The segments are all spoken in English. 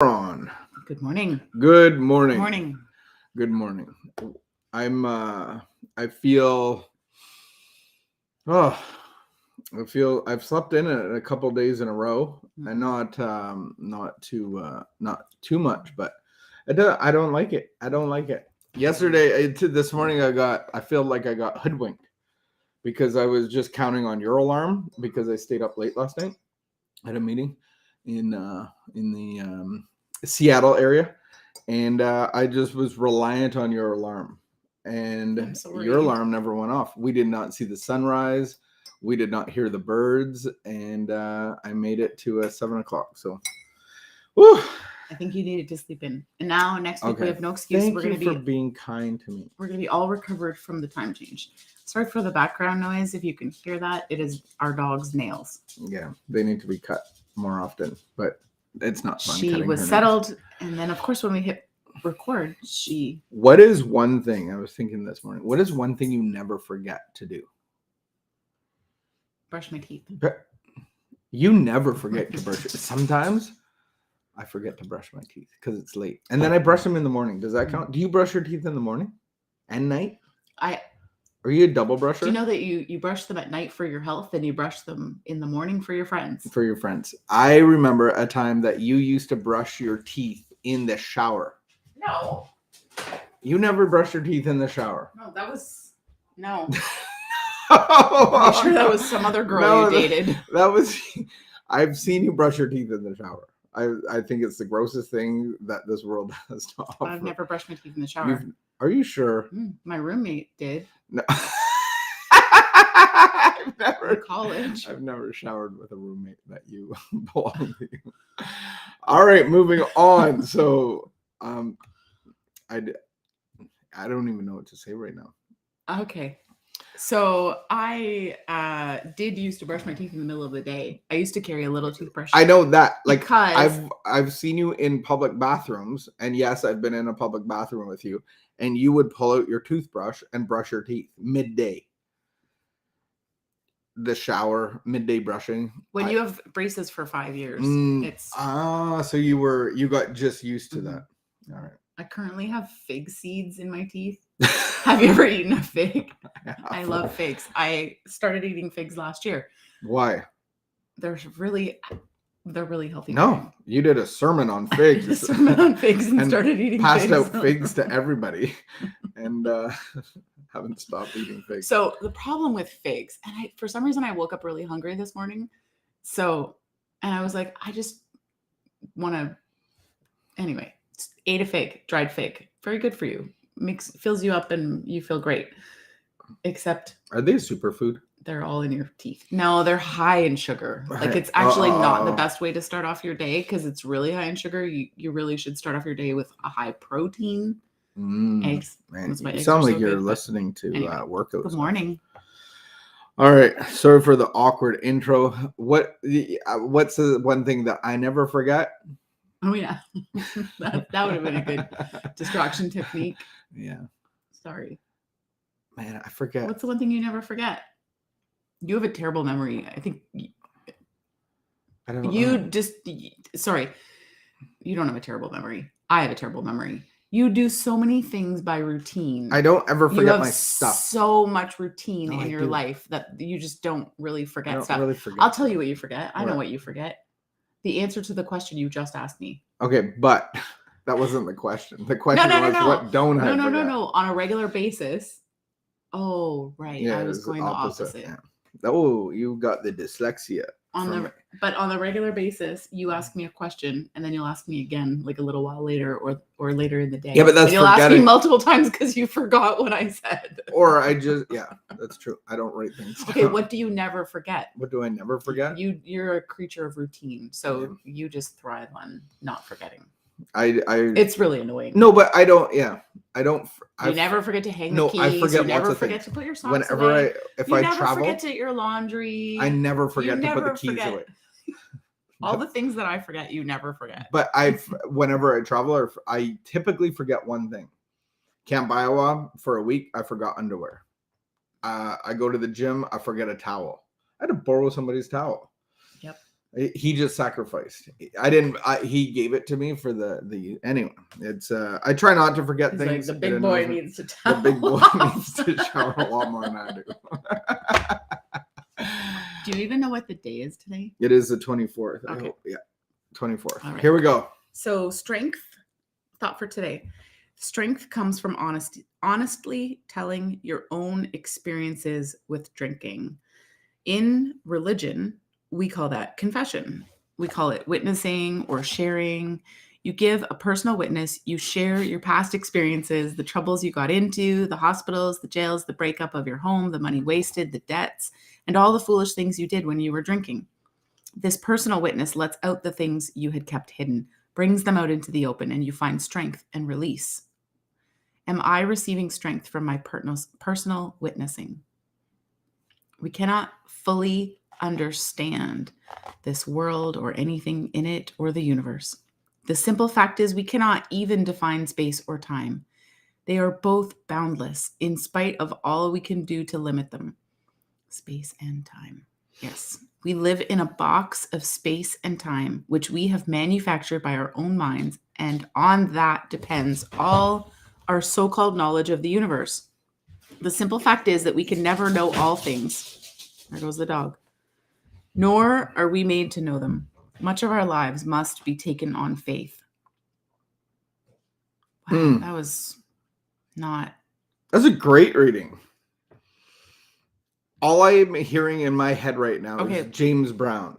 On. Good morning. Good morning. Morning. Good morning. I feel I've slept in a couple days in a row and not too much, but I don't like it. I don't like it. Yesterday to this morning I feel like I got hoodwinked because I was just counting on your alarm because I stayed up late last night at a meeting in the Seattle area, and I just was reliant on your alarm, and your alarm never went off. We did not see the sunrise, we did not hear the birds, and I made it to 7 o'clock. So, whew. I think you needed to sleep in, and now next week we have no excuse. Thank you for being kind to me. We're going to be all recovered from the time change. Sorry for the background noise. If you can hear that, it is our dog's nails. Yeah, they need to be cut more often, but it's not fun. She was settled, and then of course when we hit record, What is one thing I was thinking this morning? What is one thing you never forget to do? Brush my teeth. You never forget to brush it. Sometimes I forget to brush my teeth because it's late, and then I brush them in the morning. Does that count? Do you brush your teeth in the morning and night? Are you a double brusher? Do you know that you brush them at night for your health and you brush them in the morning for your friends? For your friends. I remember a time that you used to brush your teeth in the shower. No. You never brushed your teeth in the shower. No. I'm sure that was some other girl you dated. That was. I've seen you brush your teeth in the shower. I think it's the grossest thing that this world has to offer. I've never brushed my teeth in the shower. Are you sure? My roommate did. No. College. I've never showered with a roommate that you belong to. All right, moving on. So, I don't even know what to say right now. Okay. So I did used to brush my teeth in the middle of the day. I used to carry a little toothbrush. I know that. Like, because I've seen you in public bathrooms, and yes, I've been in a public bathroom with you, and you would pull out your toothbrush and brush your teeth midday. The shower, midday brushing. When you have braces for 5 years, it's so you got just used to that. All right. I currently have fig seeds in my teeth. Have you ever eaten a fig? I love figs. I started eating figs last year. Why? They're really healthy. No, you did a sermon on figs. A sermon on figs and started eating passed figs. Out figs to everybody, and haven't stopped eating figs. So the problem with figs, and for some reason I woke up really hungry this morning. And I was like, I just want to. Anyway, ate a fig, dried fig. Very good for you. Fills you up and you feel great. Except, are they a superfood? They're all in your teeth. No, they're high in sugar. Like, it's actually not the best way to start off your day because it's really high in sugar. You really should start off your day with a high protein. Eggs. Man, you sound like you're listening to workouts. Good morning. All right. Sorry for the awkward intro. What's the one thing that I never forget? Oh, yeah. that would have been a good distraction technique. Yeah. Sorry. Man, I forget. What's the one thing you never forget? You have a terrible memory. I think. I don't know. Sorry. You don't have a terrible memory. I have a terrible memory. You do so many things by routine. I don't ever forget my stuff. So much routine in your life that you just don't really forget stuff. Forget. I'll tell you what you forget. I know what you forget. The answer to the question you just asked me. Okay, but that wasn't the question. The question was what don't I forget? No. On a regular basis. Oh, right. Yeah, I was going the opposite. Yeah. Oh, you got the dyslexia. But on the regular basis, you ask me a question and then you'll ask me again like a little while later or later in the day. Yeah, but that's you'll ask me multiple times because you forgot what I said. Or that's true. I don't write things down. Okay, what do you never forget? What do I never forget? You're a creature of routine, so you just thrive on not forgetting. It's really annoying. No, but I don't. Yeah, I don't. You never forget to hang the keys. I forget. You never forget to put your socks away. Whenever I travel, never forget to your laundry. I never forget to put the keys away. All the things that I forget, you never forget. But whenever I travel, I typically forget one thing. Camp Iowa for a week, I forgot underwear. I go to the gym, I forget a towel. I had to borrow somebody's towel. Yep. He just sacrificed. He gave it to me for the anyway. It's I try not to forget He's things. like, the but big it boy doesn't- needs to The towel big boy off. needs to shower a lot more than I do. Do you even know what the day is today? It is the 24th. I Okay. hope. Yeah, 24th. All right. Here we go. So strength, thought for today. Strength comes from honestly telling your own experiences with drinking. In religion, we call that confession. We call it witnessing or sharing. You give a personal witness, you share your past experiences, the troubles you got into, the hospitals, the jails, the breakup of your home, the money wasted, the debts, and all the foolish things you did when you were drinking. This personal witness lets out the things you had kept hidden, brings them out into the open, and you find strength and release. Am I receiving strength from my personal witnessing? We cannot fully understand this world or anything in it or the universe. The simple fact is we cannot even define space or time. They are both boundless in spite of all we can do to limit them. Space and time. Yes, we live in a box of space and time, which we have manufactured by our own minds, and on that depends all our so-called knowledge of the universe. The simple fact is that we can never know all things. There goes the dog. Nor are we made to know them. Much of our lives must be taken on faith. Wow, that was not... That's a great reading. All I am hearing in my head right now is James Brown.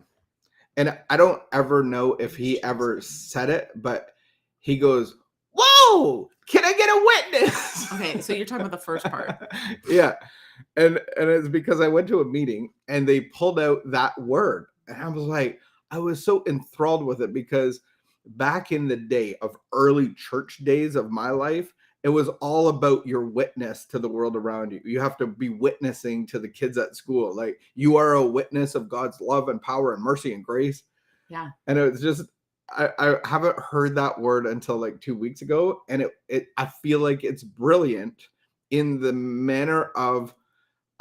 And I don't ever know if he ever said it, but he goes, "Whoa, can I get a witness?" Okay, so you're talking about the first part. Yeah. And it's because I went to a meeting and they pulled out that word. And I was like, I was so enthralled with it because back in the day of early church days of my life, it was all about your witness to the world around you. You have to be witnessing to the kids at school. Like you are a witness of God's love and power and mercy and grace. Yeah. And it was just, I haven't heard that word until like 2 weeks ago. And I feel like it's brilliant in the manner of,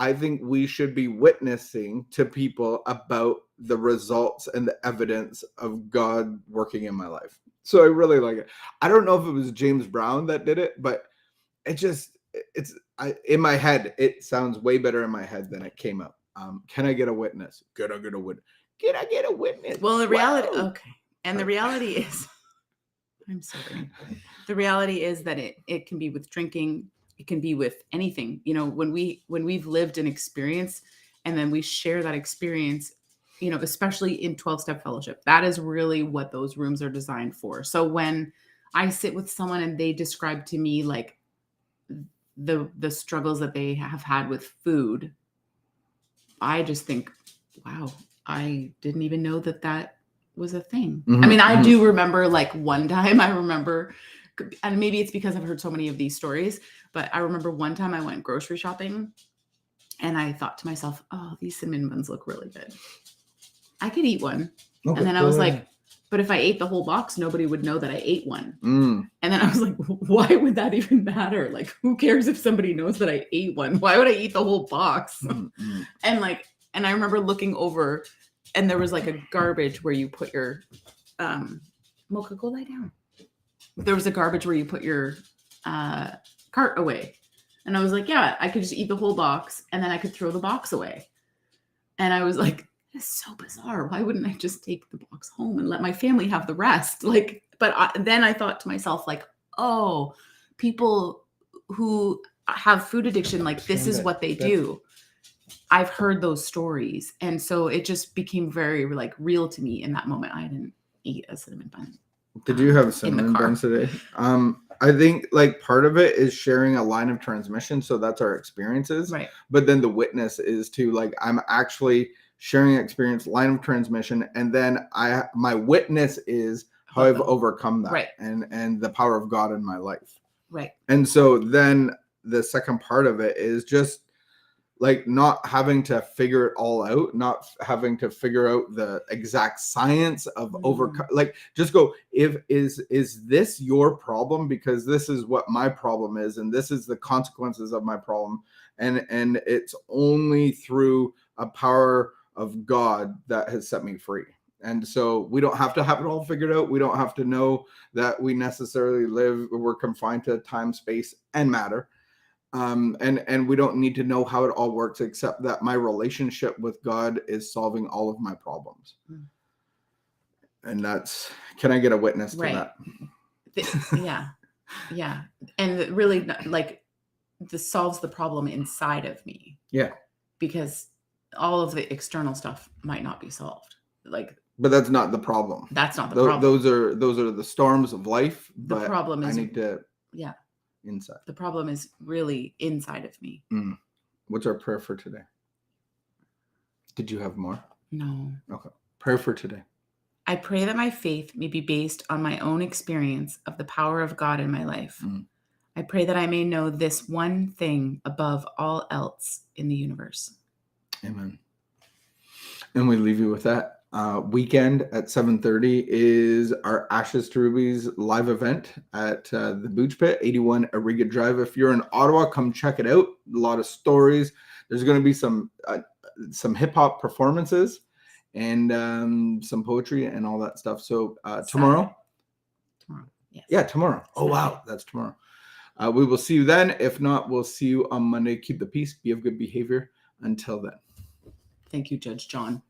I think we should be witnessing to people about the results and the evidence of God working in my life. So I really like it. I don't know if it was James Brown that did it, but in my head, it sounds way better in my head than it came out. Can I get a witness? Can I get a witness? Can I get a witness? Well, the reality, Whoa. okay. And the reality is, I'm sorry. The reality is that it can be with drinking. It can be with anything. You know, when we've lived an experience and then we share that experience, you know, especially in 12-step fellowship, that is really what those rooms are designed for. So when I sit with someone and they describe to me like the struggles that they have had with food, I just think, wow, I didn't even know that was a thing. Mm-hmm, I mean, I do remember like one time I remember, and maybe it's because I've heard so many of these stories, but I remember one time I went grocery shopping and I thought to myself, oh, these cinnamon buns look really good. I could eat one. Okay, and then I was like, but if I ate the whole box, nobody would know that I ate one. And then I was like, why would that even matter? Like, who cares if somebody knows that I ate one? Why would I eat the whole box? And I remember looking over and there was like a garbage where you put your, Mocha, go lie down. There was a garbage where you put your cart away. And I was like, yeah, I could just eat the whole box and then I could throw the box away. And I was like, it's so bizarre. Why wouldn't I just take the box home and let my family have the rest? Like, but then I thought to myself, like, oh, people who have food addiction, like this is what they do. I've heard those stories. And so it just became very like real to me in that moment. I didn't eat a cinnamon bun. Did you have cinnamon buns today? I think like part of it is sharing a line of transmission. So that's our experiences. Right. But then the witness is to like, I'm actually sharing experience, line of transmission. And then my witness is how I've overcome that. Right. And the power of God in my life. Right. And so then the second part of it is just like not having to figure it all out, not having to figure out the exact science of overcome. Like just go, is this your problem? Because this is what my problem is, and this is the consequences of my problem. And it's only through a power of God that has set me free. And so we don't have to have it all figured out. We don't have to know that we necessarily we're confined to time, space, and matter. And we don't need to know how it all works, except that my relationship with God is solving all of my problems. And that's, can I get a witness to Right. that? Yeah. And really, like, this solves the problem inside of me. Yeah. Because all of the external stuff might not be solved. But that's not the problem. That's not the problem. Those are the storms of life. The problem is, I need to. Yeah. Inside. The problem is really inside of me. What's our prayer for today? Did you have more? No. Okay. Prayer for today. I pray that my faith may be based on my own experience of the power of God in my life. I pray that I may know this one thing above all else in the universe. Amen. And we leave you with that. Weekend at 7:30 is our Ashes to Rubies live event at the Booch Pit, 81 Ariga Drive. If you're in Ottawa, come check it out. A lot of stories. There's going to be some hip hop performances and some poetry and all that stuff. So tomorrow. Yes. Yeah, tomorrow. Oh, wow. That's tomorrow. We will see you then. If not, we'll see you on Monday. Keep the peace. Be of good behavior. Until then. Thank you, Judge John.